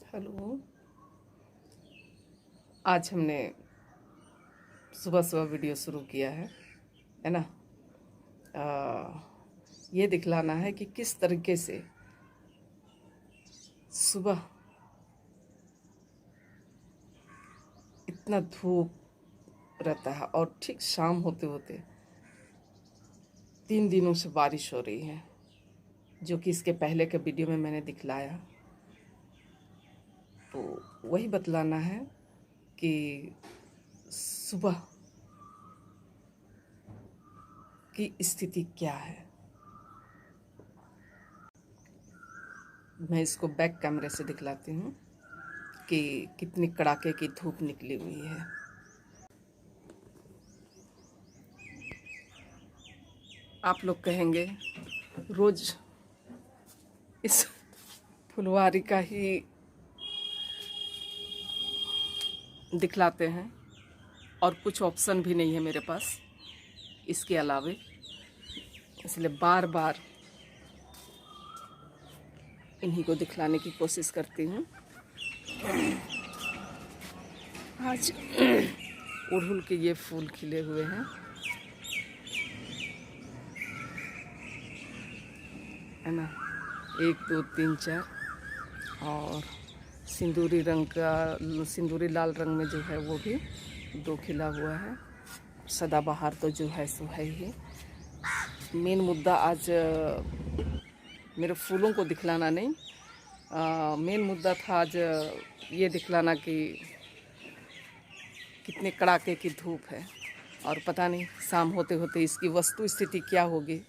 Hello. आज हमने सुबह सुबह वीडियो शुरू किया है ना। ये दिखलाना है कि किस तरीके से सुबह इतना धूप रहता है और ठीक शाम होते होते 3 दिनों से बारिश हो रही है, जो कि इसके पहले के वीडियो में मैंने दिखलाया। तो वही बतलाना है कि सुबह की स्थिति क्या है। मैं इसको बैक कैमरे से दिखलाती हूँ कि कितनी कड़ाके की धूप निकली हुई है। आप लोग कहेंगे रोज इस फुलवारी का ही दिखलाते हैं और कुछ ऑप्शन भी नहीं है मेरे पास इसके अलावे, इसलिए बार बार इन्हीं को दिखलाने की कोशिश करती हूँ। आज अड़हुल के ये फूल खिले हुए हैं, है ना। 1 2 3 4 और सिंदूरी रंग का, सिंदूरी लाल रंग में जो है वो भी 2 खिला हुआ है। सदाबहार तो जो है सो है ही। मेन मुद्दा आज मेरे फूलों को दिखलाना नहीं, मेन मुद्दा था आज ये दिखलाना कि कितने कड़ाके की धूप है और पता नहीं शाम होते होते इसकी वस्तु स्थिति क्या होगी,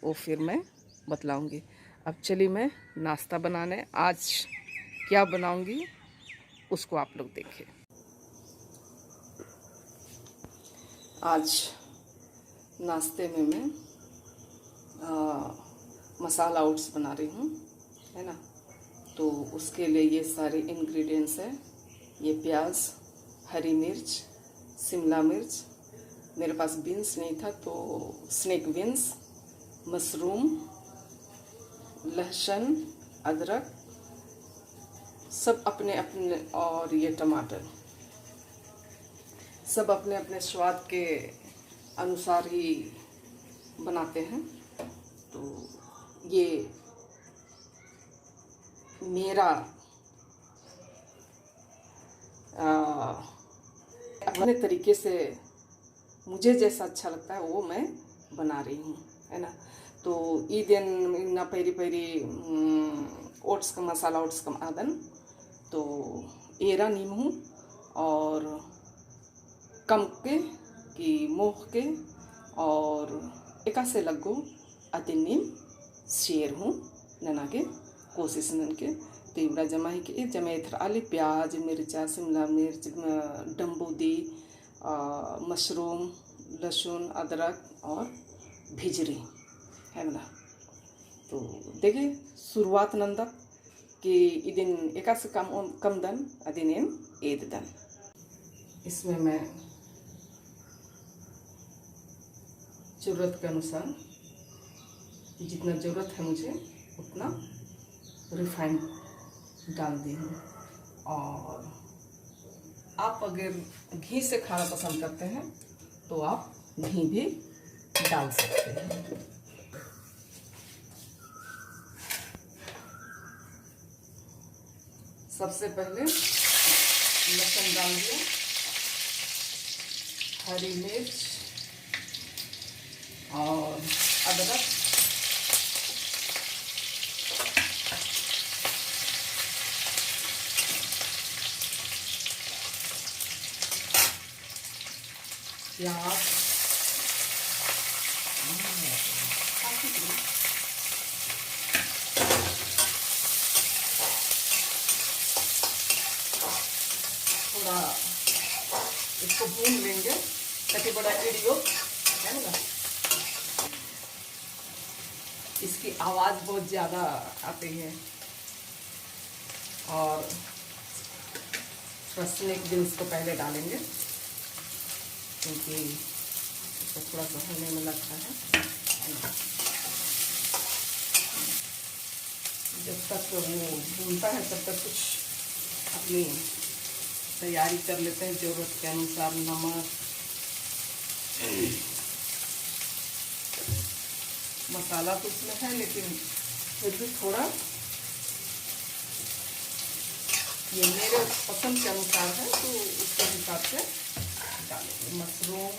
वो फिर मैं बतलाऊंगी। अब चलिए मैं नाश्ता बनाने, आज क्या बनाऊंगी उसको आप लोग देखें। आज नाश्ते में मैं मसाला ओट्स बना रही हूँ, है ना। तो उसके लिए ये सारे इंग्रेडिएंट्स है। ये प्याज, हरी मिर्च, शिमला मिर्च, मेरे पास बीन्स नहीं था तो स्नेक बीन्स, मशरूम, लहसुन, अदरक, सब अपने अपने, और ये टमाटर, सब अपने अपने स्वाद के अनुसार ही बनाते हैं। तो ये मेरा अपने तरीके से मुझे जैसा अच्छा लगता है वो मैं बना रही हूँ, है ना। तो ईदेन इन्ना पैरी पैरी ओट्स का मसाला ओट्स का आदन तो एरा नीम हूँ और कम के कि मोह के और एका से लगो अति नीम शेर हूँ नना के कोशिश नन के तीव्रा जमाई के जमे थर आली प्याज, मिर्चा, शिमला मिर्च, डम्बूदी, मशरूम, लहसुन, अदरक और भिजरी, है ना। तो देखिए शुरुआत नंदा कि इदिन एका से कम दन अदिन एद दन। इसमें मैं ज़रूरत के अनुसार जितना ज़रूरत है मुझे उतना रिफाइंड डाल दी हूँ। और आप अगर घी से खाना पसंद करते हैं तो आप घी भी डाल सकते हैं। सबसे पहले लहसुन डाल दिया, हरी मिर्च और अदरक, प्याज, थोड़ा इसको भून लेंगे ताकि बड़ा एडियो, है ना। इसकी आवाज़ बहुत ज़्यादा आती है और स्नेक बीन्स को पहले डालेंगे क्योंकि इसको थोड़ा सा होने में लगता है। जब तक वो भूनता है तब तक कुछ अपनी तैयारी कर लेते हैं ज़रूरत के अनुसार। नमक, मसाला तो उसमें है, लेकिन फिर भी थोड़ा ये मेरे पसंद के अनुसार है तो उसके हिसाब से डालेंगे। मशरूम,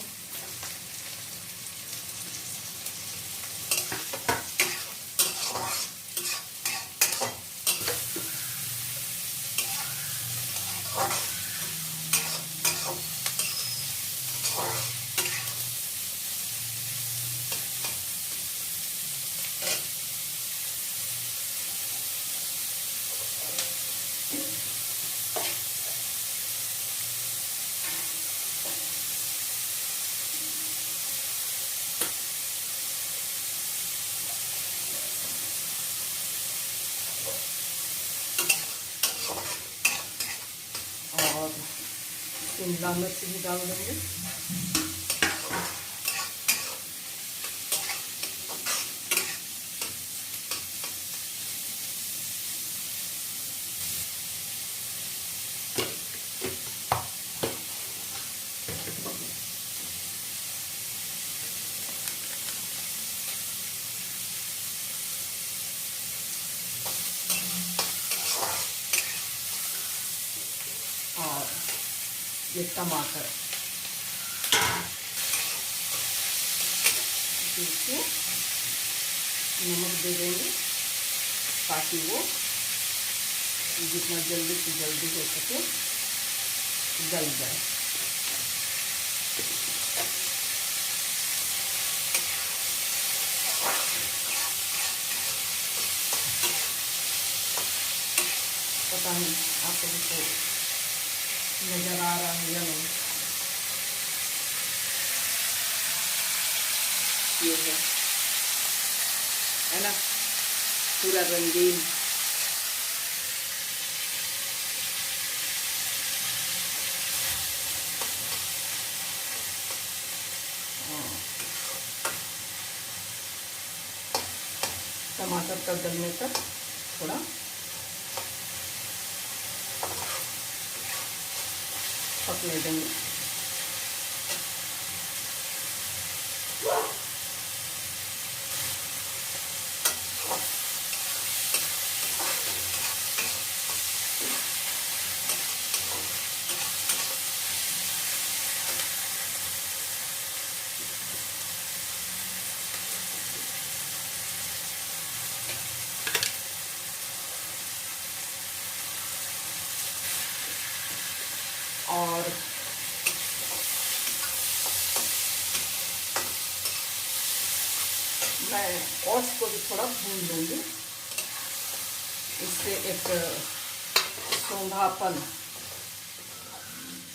और शिमला मिर्च भी डाल देंगे। और ये टमाटर देखिए, नमक दे देंगे ताकि वो जितना जल्दी से जल्दी हो सके गल जाए। पता नहीं आप लोगों को नज़र आ रहा है या नहीं। ये है ना, पूरा रंगीन। टमाटर का गलने तक थोड़ा पकने देंगे। और मैं ओट्स को भी थोड़ा भून लूँगी, इससे एक सौंधापन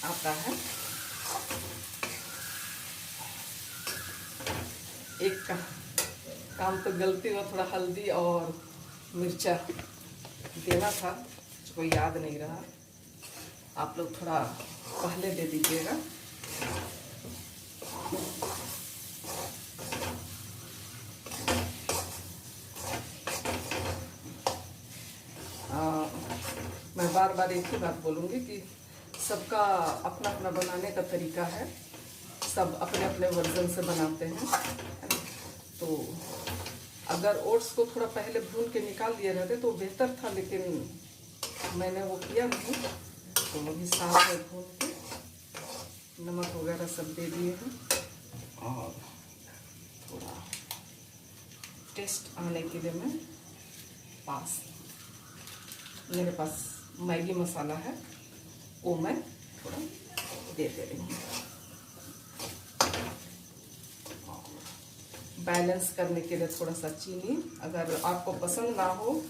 आता है। एक काम तो गलती में थोड़ा हल्दी और मिर्चा देना था, मुझको याद नहीं रहा। आप लोग थोड़ा पहले दे दीजिएगा। मैं बार बार एक ही बात बोलूँगी कि सबका अपना अपना बनाने का तरीका है, सब अपने अपने वर्जन से बनाते हैं। तो अगर ओट्स को थोड़ा पहले भून के निकाल दिए रहते तो बेहतर था, लेकिन मैंने वो किया नहीं। तो अभी साफ है, भून के नमक वगैरह सब दे दिए हैं। और थोड़ा टेस्ट आने के लिए मेरे पास मैगी मसाला है, वो मैं थोड़ा दे रही हूँ। बैलेंस करने के लिए थोड़ा सा चीनी, अगर आपको पसंद ना हो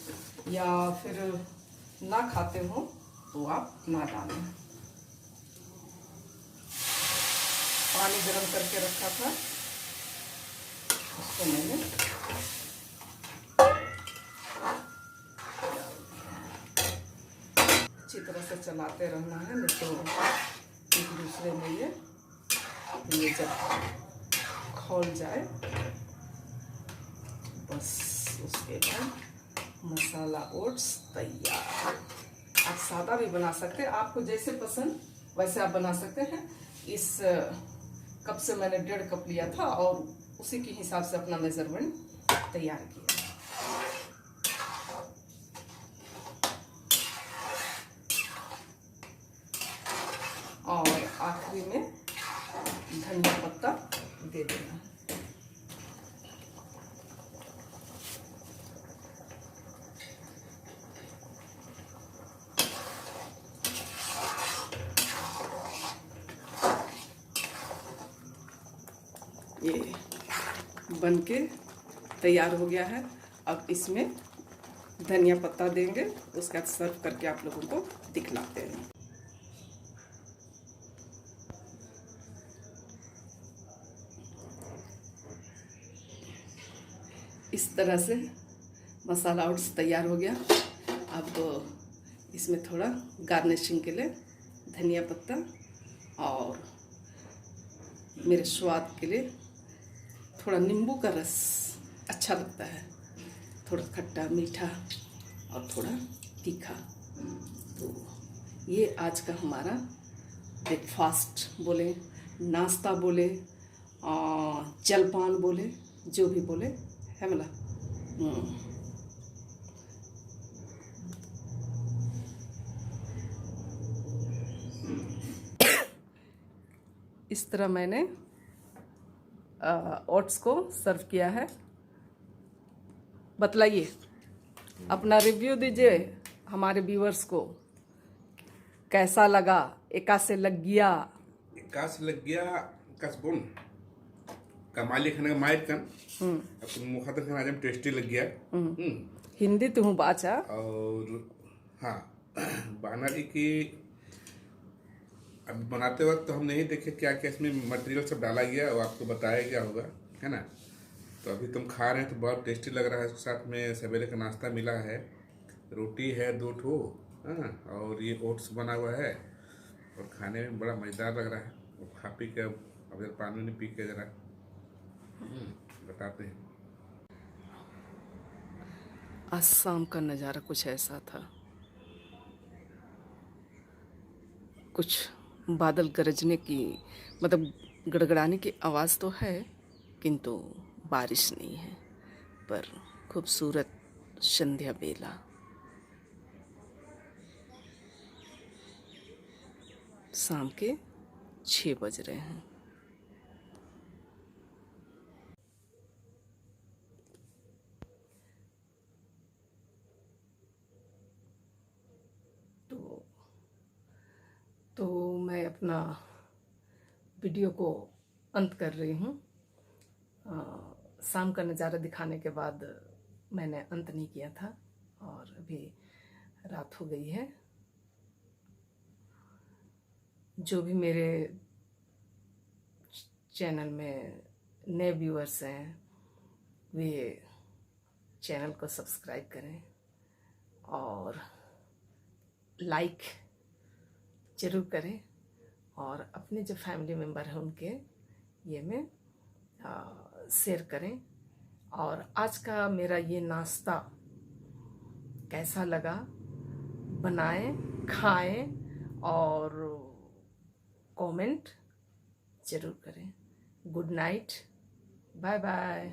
या फिर ना खाते हो तो आप ना डालें। पानी गर्म करके रखा था, उसको मैंने अच्छी तरह से चलाते रहना है, नहीं तो एक दूसरे में ये जब खौल जाए, बस उसके बाद मसाला ओट्स तैयार। आप सादा भी बना सकते हैं, आपको जैसे पसंद वैसे आप बना सकते हैं। इस कप से मैंने 1.5 कप लिया था और उसी के हिसाब से अपना मेजरमेंट तैयार किया। और आखिरी में धनिया पत्ता दे देना। ये बन के तैयार हो गया है। अब इसमें धनिया पत्ता देंगे, उसके बाद सर्व करके आप लोगों को दिखलाते हैं। इस तरह से मसाला ओट्स तैयार हो गया। अब इसमें थोड़ा गार्निशिंग के लिए धनिया पत्ता और मेरे स्वाद के लिए थोड़ा नींबू का रस अच्छा लगता है, थोड़ा खट्टा मीठा और थोड़ा तीखा। तो ये आज का हमारा ब्रेकफास्ट बोले, नाश्ता बोले, जलपान बोले, जो भी बोले है मला। इस तरह मैंने ओट्स को सर्व किया है। बतलाइए, अपना रिव्यू दीजिए हमारे व्यूअर्स को, कैसा लगा? एका से लग गया कसबुन कमाली खाने का माइट कन अपन मुखातर खाना जब टेस्टी लग गया। हिंदी तो हूँ बाचा। और हाँ, बानाली की अब बनाते वक्त तो हम नहीं देखे क्या क्या इसमें मटेरियल सब डाला गया, वो आपको बताया गया होगा, है ना। तो अभी तुम खा रहे हैं तो बहुत टेस्टी लग रहा है। उसके साथ में सवेरे का नाश्ता मिला है, रोटी है 2 ठो, हाँ, और ये ओट्स बना हुआ है और खाने में बड़ा मज़ेदार लग रहा है। और खा पी के अब पानी नहीं पी के जरा बताते हैं। आज शाम का नज़ारा कुछ ऐसा था, कुछ बादल गरजने की, मतलब गड़गड़ाने की आवाज़ तो है, किंतु बारिश नहीं है। पर खूबसूरत संध्या बेला, शाम के 6 बज रहे हैं। तो मैं अपना वीडियो को अंत कर रही हूँ। शाम का नज़ारा दिखाने के बाद मैंने अंत नहीं किया था और अभी रात हो गई है। जो भी मेरे चैनल में नए व्यूअर्स हैं, वे चैनल को सब्सक्राइब करें और लाइक ज़रूर करें, और अपने जो फैमिली मेम्बर हैं उनके ये में शेयर करें। और आज का मेरा ये नाश्ता कैसा लगा, बनाएं, खाएं और कमेंट ज़रूर करें। Good night, bye bye.